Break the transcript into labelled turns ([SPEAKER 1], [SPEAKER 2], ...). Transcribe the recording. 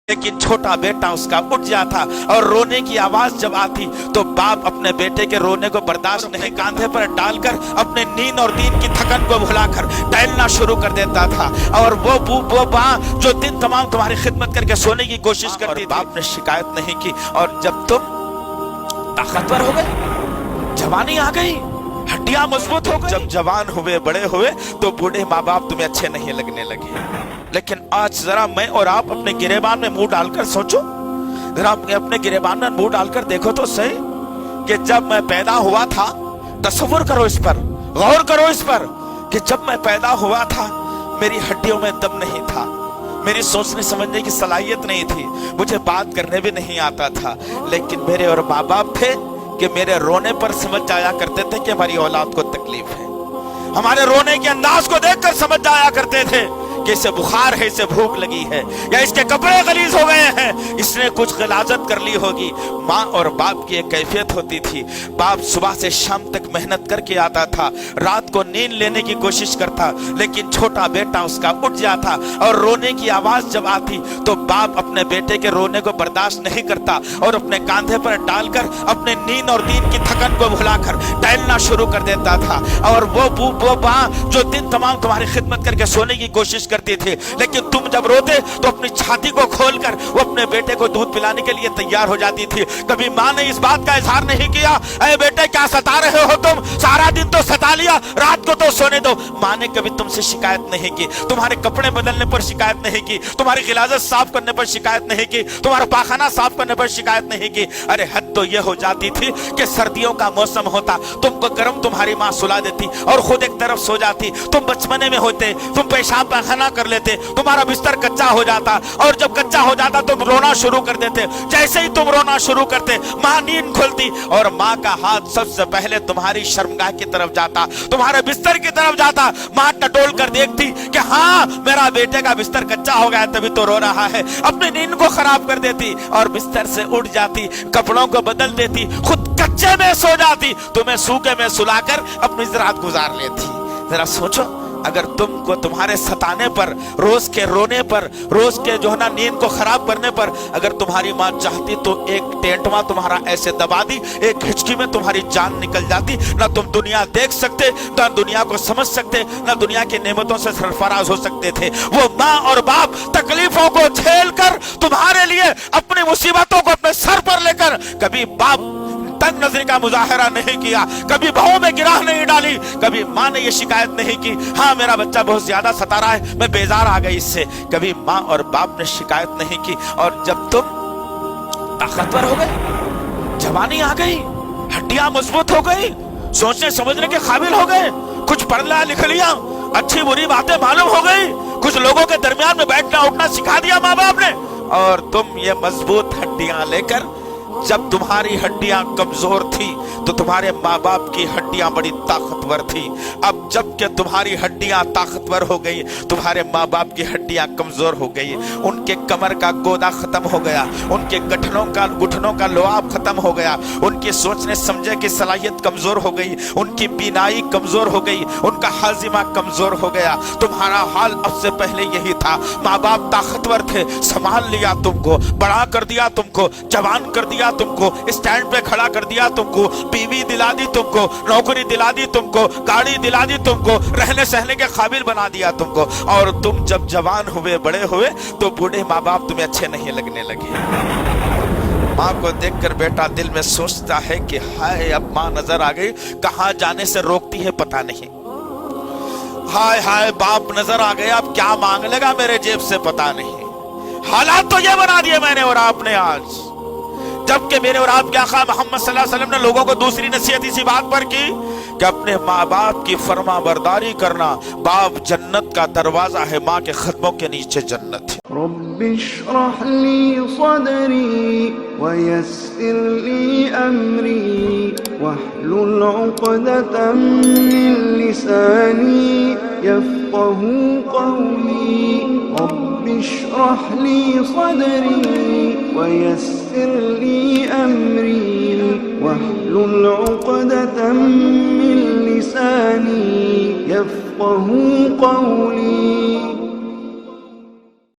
[SPEAKER 1] लेकिन छोटा बेटा उसका उठ जाता और रोने की आवाज जब आती तो बाप अपने बेटे के रोने को बर्दाश्त नहीं, कांधे पर डालकर अपने नींद और दीन की थकन को भुलाकर टहलना शुरू कर देता था। और वो माँ जो दिन तमाम तुम्हारी खिदमत करके सोने की कोशिश करती थी, बाप ने शिकायत नहीं की। और जब तुम ताकतवर हो गए, जवानी आ गई, हड्डियां मजबूत हो गई, जब जवान हुए, बड़े हुए, तो बूढ़े माँ बाप तुम्हें अच्छे नहीं लगने लगे। लेकिन आज जरा मैं और आप अपने गिरेबान में मुंह डालकर सोचो, जरा अपने गिरेबान में मुंह डालकर देखो तो सही कि जब मैं पैदा हुआ था, तसव्वुर करो इस पर, गौर करो इस पर कि जब मैं पैदा हुआ था मेरी हड्डियों में दम नहीं था, मेरी सोचने समझने की सलाहियत नहीं थी, मुझे बात करने भी नहीं आता था। लेकिन मेरे और माँ बाप थे कि मेरे रोने पर समझ जाया करते थे कि हमारी औलाद को तकलीफ है। हमारे रोने के अंदाज को देखकर समझ जाया करते थे कि इसे बुखार है, इसे भूख लगी है, या इसके कपड़े गलीज हो गए हैं, इसने कुछ गलाजत कर ली होगी। माँ और बाप की एक कैफियत होती थी। बाप सुबह से शाम तक मेहनत करके आता था, रात को नींद लेने की कोशिश करता, लेकिन छोटा बेटा उसका उठ जाता और रोने की आवाज जब आती तो बाप अपने बेटे के रोने को बर्दाश्त नहीं करता और अपने कांधे पर डालकर अपने नींद और दीन की थकन को भुलाकर टहलना शुरू कर देता था। और वो माँ जो दिन तमाम तुम्हारी खिदमत करके सोने की कोशिश करती थी, लेकिन तुम जब रोते तो अपनी छाती को खोलकर वो अपने बेटे को दूध पिलाने के लिए तैयार हो जाती थी। कभी माँ ने इस बात का इजहार नहीं किया, अरे बेटे क्या सता रहे हो तुम, सारा दिन तो सता लिया, रात को तो सोने दो। माँ ने कभी तुमसे शिकायत नहीं की, तुम्हारे कपड़े बदलने पर शिकायत नहीं की, तुम्हारी गिलाजत साफ करने पर शिकायत नहीं की, तुम्हारा पाखाना साफ करने पर शिकायत नहीं की। अरे हद तो यह हो जाती थी कि सर्दियों का मौसम होता, तुमको गर्म तुम्हारी माँ सुला देती और खुद एक तरफ सो जाती। तुम बचपने में होते, तुम पेशाब पाखाना कर लेते, तुम्हारा बिस्तर कच्चा हो जाता, और जब कच्चा हो जाता तुम रोना शुरू कर देते। जैसे ही तुम रोना शुरू करते माँ नींद खोलती और माँ का हाथ सबसे पहले तुम्हारी शर्मगाह की तरफ जाता, तुम्हारे बिस्तर की तरफ जाता। माँ टटोल कर देखती कि हाँ मेरा बेटे का बिस्तर कच्चा हो गया तभी तो रो रहा है, अपनी नींद को खराब कर देती और बिस्तर से उठ जाती, कपड़ों को बदल देती, खुद कच्चे में सो जाती, तुम्हें सूखे में सुलाकर अपनी रात गुजार लेती। जरा सोचो, अगर तुमको तुम्हारे सताने पर, रोज के रोने पर, रोज के जो है ना नींद को खराब करने पर अगर तुम्हारी माँ चाहती तो एक टेंटवा तुम्हारा ऐसे दबा दी, एक हिचकी में तुम्हारी जान निकल जाती, ना तुम दुनिया देख सकते, ना दुनिया को समझ सकते, ना दुनिया की नेमतों से सरफराज हो सकते थे। वो माँ और बाप तकलीफों को झेल कर तुम्हारे लिए अपनी मुसीबतों को अपने सर पर लेकर कभी बाप तंग नजरी का मुजाहरा नहीं किया, कभी भावों में गिराह नहीं डाली, कभी माँ ने ये शिकायत नहीं की हाँ मेरा बच्चा बहुत ज्यादा सता रहा है, मैं बेजार आ गई इससे। कभी माँ और बाप ने शिकायत नहीं की। और जब तुम ताकतवर हो गए, जवानी आ गई, हड्डियां मजबूत हो गई, सोचने समझने के काबिल हो गए, कुछ पढ़ लिख लिया, अच्छी बुरी बातें मालूम हो गई, कुछ लोगों के दरमियान में बैठना उठना सिखा दिया माँ बाप ने, और तुम ये मजबूत हड्डियां लेकर, जब तुम्हारी हड्डियां कमजोर थी तो तुम्हारे माँ बाप की हड्डियां बड़ी ताकतवर थी। अब जबकि तुम्हारी हड्डियां ताकतवर हो गई, तुम्हारे माँ बाप की हड्डियां कमजोर हो गई, उनके कमर का गोदा खत्म हो गया, उनके घुटनों का लोआब खत्म हो गया, उनकी सोचने समझने की सलाहियत कमजोर हो गई, उनकी बीनाई कमजोर हो गई, उनका हाजिमा कमजोर हो गया। तुम्हारा हाल अब से पहले यही था, माँ बाप ताकतवर थे, संभाल लिया तुमको, बड़ा कर दिया तुमको, जवान कर दिया तुमको, स्टैंड पे खड़ा कर दिया तुमको, बीवी दिला दी तुमको, नौकरी दिला दी तुमको, गाड़ी दिला दी तुमको, रहने सहने के काबिल बना दिया तुमको। और तुम जब जवान हुए, बड़े हुए, तो बूढ़े माँ बाप तुम्हें अच्छे नहीं लगने लगे। माँ को देखकर बेटा दिल में सोचता है कि हाय अब माँ नजर आ गई, कहाँ जाने से रोकती है पता नहीं, हाय हाय बाप नजर आ गया, अब क्या मांग लेगा मेरे जेब से पता नहीं। हालात तो ये बना दिए मैंने और आपने आज, जबकि मेरे और आपके आका मोहम्मद सल्लल्लाहु अलैहि वसल्लम ने लोगों को दूसरी नसीहत इसी बात पर की कि अपने माँ बाप की फर्मा बरदारी करना, बाप जन्नत का दरवाजा है, माँ के कदमों के नीचे जन्नत है।
[SPEAKER 2] रब्बिश्रह ली सदरी वयस्सिर ली अमरी वहलुल उक़दतम मिन लिसानी यफ़क़हू क़ौली। रब्बिश्रह ली सदरी वयस्सिर ली अमरी वहलुल उक़दतम मिन लिसानी यफ़क़हू क़ौली।